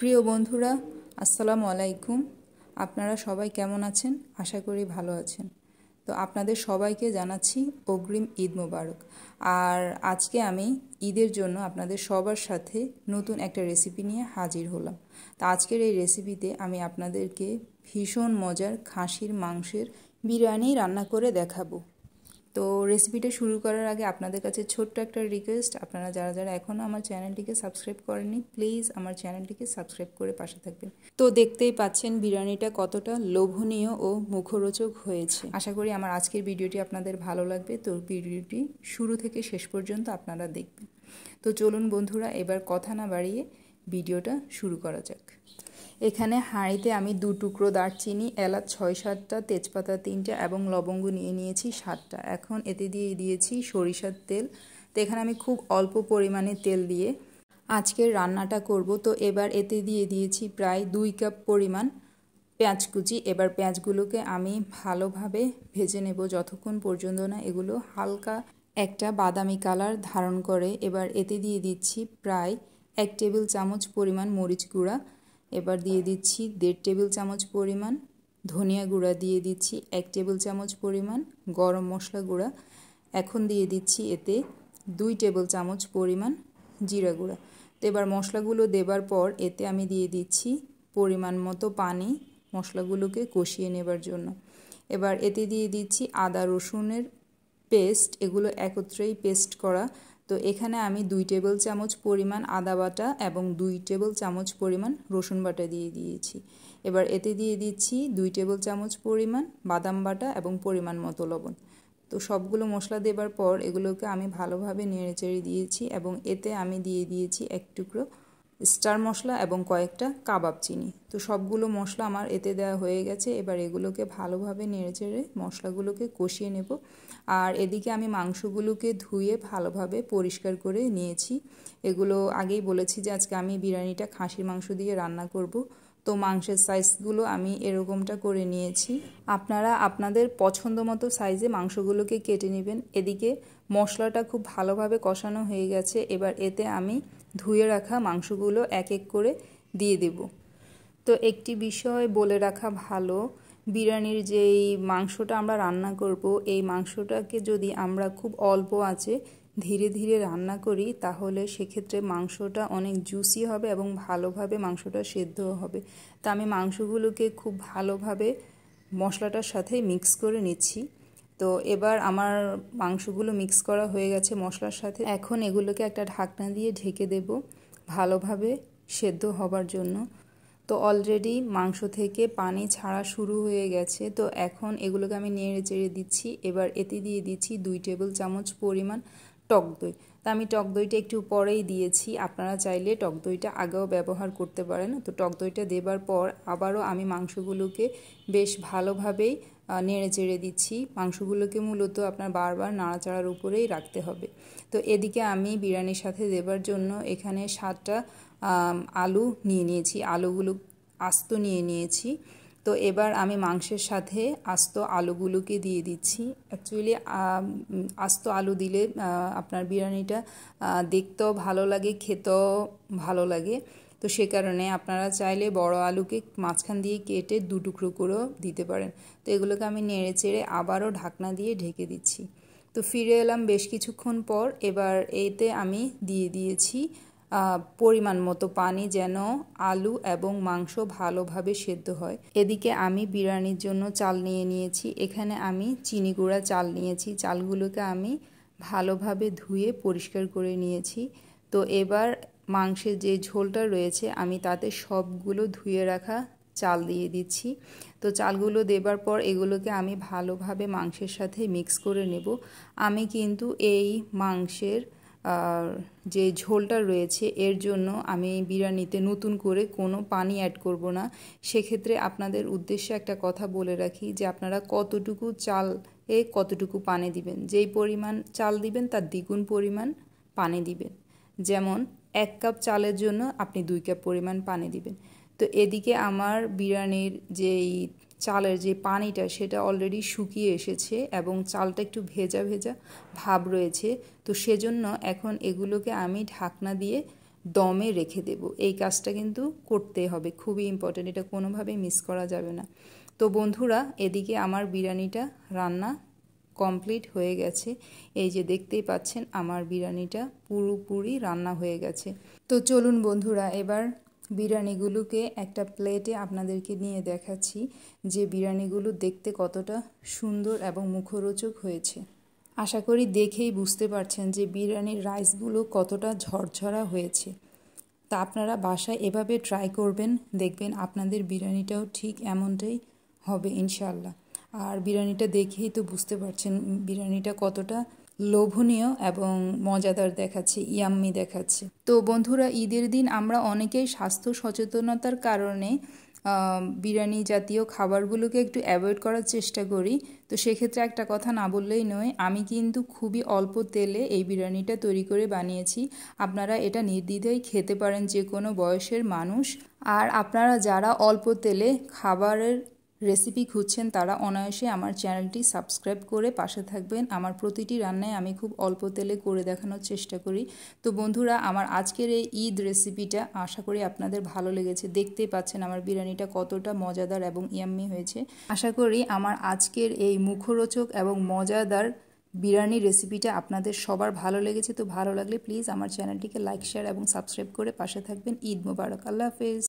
প্রিয় বন্ধুরা, আসসালামু আলাইকুম। আপনারা সবাই কেমন আছেন? আশা করি ভালো আছেন। তো আপনাদের সবাইকে জানাচ্ছি অগ্রিম ঈদ মোবারক। আর আজকে আমি ঈদের জন্য আপনাদের সবার সাথে নতুন একটা রেসিপি নিয়ে হাজির হলাম। তো আজকের এই রেসিপিতে আমি আপনাদেরকে ভীষণ মজার খাসির মাংসের বিরিয়ানি রান্না করে দেখাবো। তো রেসিপিটা শুরু করার আগে আপনাদের কাছে ছোট্ট একটা রিকোয়েস্ট, আপনারা যারা যারা এখনও আমার চ্যানেলটিকে সাবস্ক্রাইব করেননি, প্লিজ আমার চ্যানেলটিকে সাবস্ক্রাইব করে পাশে থাকবেন। তো দেখতেই পাচ্ছেন বিরিয়ানিটা কতটা লোভনীয় ও মুখরোচক হয়েছে। আশা করি আমার আজকের ভিডিওটি আপনাদের ভালো লাগবে। তো ভিডিওটি শুরু থেকে শেষ পর্যন্ত আপনারা দেখবেন। তো চলুন বন্ধুরা, এবার কথা না বাড়িয়ে ভিডিওটা শুরু করা যাক। এখানে হাঁড়িতে আমি 2 টুকরো দারচিনি, এলাচ 6-7টা, তেজপাতা 3টা এবং লবঙ্গ নিয়ে নিয়েছি 7টা। এখন এতে দিয়ে দিয়েছি সরিষার তেল। তো এখানে আমি খুব অল্প পরিমাণে তেল দিয়ে আজকের রান্নাটা করব। তো এবার এতে দিয়ে দিয়েছি প্রায় 2 কাপ পরিমাণ পেঁয়াজ কুচি। এবার পেঁয়াজগুলোকে আমি ভালোভাবে ভেজে নেব যতক্ষণ পর্যন্ত না এগুলো হালকা একটা বাদামি কালার ধারণ করে। এবার এতে দিয়ে দিচ্ছি প্রায় 1 টেবিল চামচ পরিমাণ মরিচ গুঁড়া। এবার দিয়ে দিচ্ছি 1.5 টেবিল চামচ পরিমাণ ধনিয়া গুঁড়া, দিয়ে দিচ্ছি 1 টেবিল চামচ পরিমাণ গরম মশলা গুঁড়া। এখন দিয়ে দিচ্ছি এতে 2 টেবিল চামচ পরিমাণ জিরা গুঁড়া। তো এবার মশলাগুলো দেবার পর এতে আমি দিয়ে দিচ্ছি পরিমাণ মতো পানি মশলাগুলোকে কষিয়ে নেবার জন্য। এবার এতে দিয়ে দিচ্ছি আদা রসুনের পেস্ট, এগুলো একত্রেই পেস্ট করা। তো এখানে আমি 2 টেবিল চামচ পরিমাণ আদা বাটা এবং 2 টেবিল চামচ পরিমাণ রসুন বাটা দিয়ে দিয়েছি। এবার এতে দিয়ে দিচ্ছি 2 টেবিল চামচ পরিমাণ বাদাম বাটা এবং পরিমাণ মতো লবণ। তো সবগুলো মশলা দেবার পর এগুলোকে আমি ভালোভাবে নেড়েচেড়ে দিয়েছি এবং এতে আমি দিয়ে দিয়েছি 1 টুকরো স্টার মশলা এবং কয়েকটা কাবাব চিনি। তো সবগুলো মশলা আমার এতে দেওয়া হয়ে গেছে। এবার এগুলোকে ভালোভাবে নেড়েচেড়ে মশলাগুলোকে কষিয়ে নেব। আর এদিকে আমি মাংসগুলোকে ধুয়ে ভালোভাবে পরিষ্কার করে নিয়েছি। এগুলো আগেই বলেছি যে আজকে আমি বিরিয়ানিটা খাসির মাংস দিয়ে রান্না করব। তো মাংসের সাইজগুলো আমি এরকমটা করে নিয়েছি। আপনারা আপনাদের পছন্দ মতো সাইজে মাংসগুলোকে কেটে নেবেন। এদিকে মশলাটা খুব ভালোভাবে কষানো হয়ে গেছে। এবার এতে আমি ধুয়ে রাখা মাংসগুলো এক এক করে দিয়ে দেব। তো একটি বিষয় বলে রাখা ভালো, বিরিয়ানির যেই মাংসটা আমরা রান্না করব, এই মাংসটাকে যদি আমরা খুব অল্প আঁচে ধীরে ধীরে রান্না করি তাহলে সেক্ষেত্রে মাংসটা অনেক জুসি হবে এবং ভালোভাবে মাংসটা সেদ্ধ হবে। তা আমি মাংসগুলোকে খুব ভালোভাবে মশলাটার সাথে মিক্স করে নিচ্ছি। তো এবার আমার মাংসগুলো মিক্স করা হয়ে গেছে মশলার সাথে। এখন এগুলোকে একটা ঢাকনা দিয়ে ঢেকে দেব ভালোভাবে সেদ্ধ হবার জন্য। তো অলরেডি মাংস থেকে পানি ছাড়া শুরু হয়ে গেছে। তো এখন এগুলোকে আমি নেড়ে চেড়ে দিচ্ছি। এবার এতে দিয়ে দিচ্ছি 2 টেবিল চামচ পরিমাণ টক দই। তা আমি টক দইটা একটু পরেই দিয়েছি, আপনারা চাইলে টক দইটা আগেও ব্যবহার করতে পারেন। তো টক দইটা দেবার পর আবারও আমি মাংসগুলোকে বেশ ভালোভাবেই নেড়ে চেড়ে দিচ্ছি। মাংসগুলোকে মূলত আপনার বারবার নাড়াচাড়ার উপরেই রাখতে হবে। তো এদিকে আমি বিরিয়ানির সাথে দেবার জন্য এখানে 7টা আলু নিয়ে নিয়েছি, আলুগুলো আস্ত নিয়ে নিয়েছি। তো এবার আমি মাংসের সাথে আস্ত আলুগুলোকে দিয়ে দিচ্ছি। অ্যাকচুয়ালি আস্ত আলু দিলে আপনার বিরিয়ানিটা দেখতেও ভালো লাগে, খেতেও ভালো লাগে। তো সে কারণে আপনারা চাইলে বড় আলুকে মাঝখান দিয়ে কেটে 2 টুকরো করেও দিতে পারেন। তো এগুলোকে আমি নেড়ে চেড়ে আবারও ঢাকনা দিয়ে ঢেকে দিচ্ছি। তো ফিরে এলাম বেশ কিছুক্ষণ পর। এবার এতে আমি দিয়ে দিয়েছি পরিমাণ মতো পানি, যেন আলু এবং মাংস ভালোভাবে সেদ্ধ হয়। এদিকে আমি বিরিয়ানির জন্য চাল নিয়ে নিয়েছি। এখানে আমি চিনি গুঁড়া চাল নিয়েছি। চালগুলোকে আমি ভালোভাবে ধুয়ে পরিষ্কার করে নিয়েছি। তো এবার মাংসের যে ঝোলটা রয়েছে আমি তাতে সবগুলো ধুয়ে রাখা চাল দিয়ে দিচ্ছি। তো চালগুলো দেবার পর এগুলোকে আমি ভালোভাবে মাংসের সাথে মিক্স করে নেব। আমি কিন্তু এই মাংসের যে ঝোলটা রয়েছে এর জন্য আমি বিরিয়ানিতে নতুন করে কোনো পানি অ্যাড করব না। সেক্ষেত্রে আপনাদের উদ্দেশ্যে একটা কথা বলে রাখি যে আপনারা কতটুকু চালে কতটুকু পানি দিবেন, যেই পরিমাণ চাল দিবেন তার দ্বিগুণ পরিমাণ পানি দিবেন। যেমন 1 কাপ চালের জন্য আপনি 2 কাপ পরিমাণ পানি দিবেন। তো এদিকে আমার বিরিয়ানির যেই চালের যে পানিটা সেটা অলরেডি শুকিয়ে এসেছে এবং চালটা একটু ভেজা ভেজা ভাব রয়েছে। তো সেজন্য এখন এগুলোকে আমি ঢাকনা দিয়ে দমে রেখে দেব। এই কাজটা কিন্তু করতে হবে, খুবই ইম্পর্ট্যান্ট, এটা কোনোভাবেই মিস করা যাবে না। তো বন্ধুরা, এদিকে আমার বিরিয়ানিটা রান্না কমপ্লিট হয়ে গেছে। এই যে দেখতেই পাচ্ছেন আমার বিরিয়ানিটা পুরোপুরি রান্না হয়ে গেছে। তো চলুন বন্ধুরা, এবার বিরিয়ানিগুলোকে একটা প্লেটে আপনাদেরকে নিয়ে দেখাচ্ছি যে বিরিয়ানিগুলো দেখতে কতটা সুন্দর এবং মুখরোচক হয়েছে। আশা করি দেখেই বুঝতে পারছেন যে বিরিয়ানির রাইসগুলো কতটা ঝরঝরা হয়েছে। তা আপনারা বাসায় এভাবে ট্রাই করবেন, দেখবেন আপনাদের বিরিয়ানিটাও ঠিক এমনটাই হবে ইনশাল্লাহ। আর বিরিয়ানিটা দেখেই তো বুঝতে পারছেন বিরিয়ানিটা কতটা লোভনীয় এবং মজাদার দেখাচ্ছে, ইয়াম্মি দেখাচ্ছে। তো বন্ধুরা, ঈদের দিন আমরা অনেকেই স্বাস্থ্য সচেতনতার কারণে বিরিয়ানি জাতীয় খাবারগুলোকে একটু অ্যাভয়েড করার চেষ্টা করি। তো সেক্ষেত্রে একটা কথা না বললেই নয়, আমি কিন্তু খুবই অল্প তেলে এই বিরিয়ানিটা তৈরি করে বানিয়েছি। আপনারা এটা নির্দ্বিধায় খেতে পারেন, যে কোনো বয়সের মানুষ। আর আপনারা যারা অল্প তেলে খাবারের রেসিপি খুঁজছেন তারা অনায়াসে আমার চ্যানেলটি সাবস্ক্রাইব করে পাশে থাকবেন। আমার প্রতিটি রান্নায় আমি খুব অল্প তেলে করে দেখানোর চেষ্টা করি। তো বন্ধুরা, আমার আজকের এই ঈদ রেসিপিটা আশা করি আপনাদের ভালো লেগেছে। দেখতেই পাচ্ছেন আমার বিরিয়ানিটা কতটা মজাদার এবং ইয়াম্মি হয়েছে। আশা করি আমার আজকের এই মুখরোচক এবং মজাদার বিরিয়ানি রেসিপিটা আপনাদের সবার ভালো লেগেছে। তো ভালো লাগলে প্লিজ আমার চ্যানেলটিকে লাইক, শেয়ার এবং সাবস্ক্রাইব করে পাশে থাকবেন। ঈদ মোবারক। আল্লাহ হাফেজ।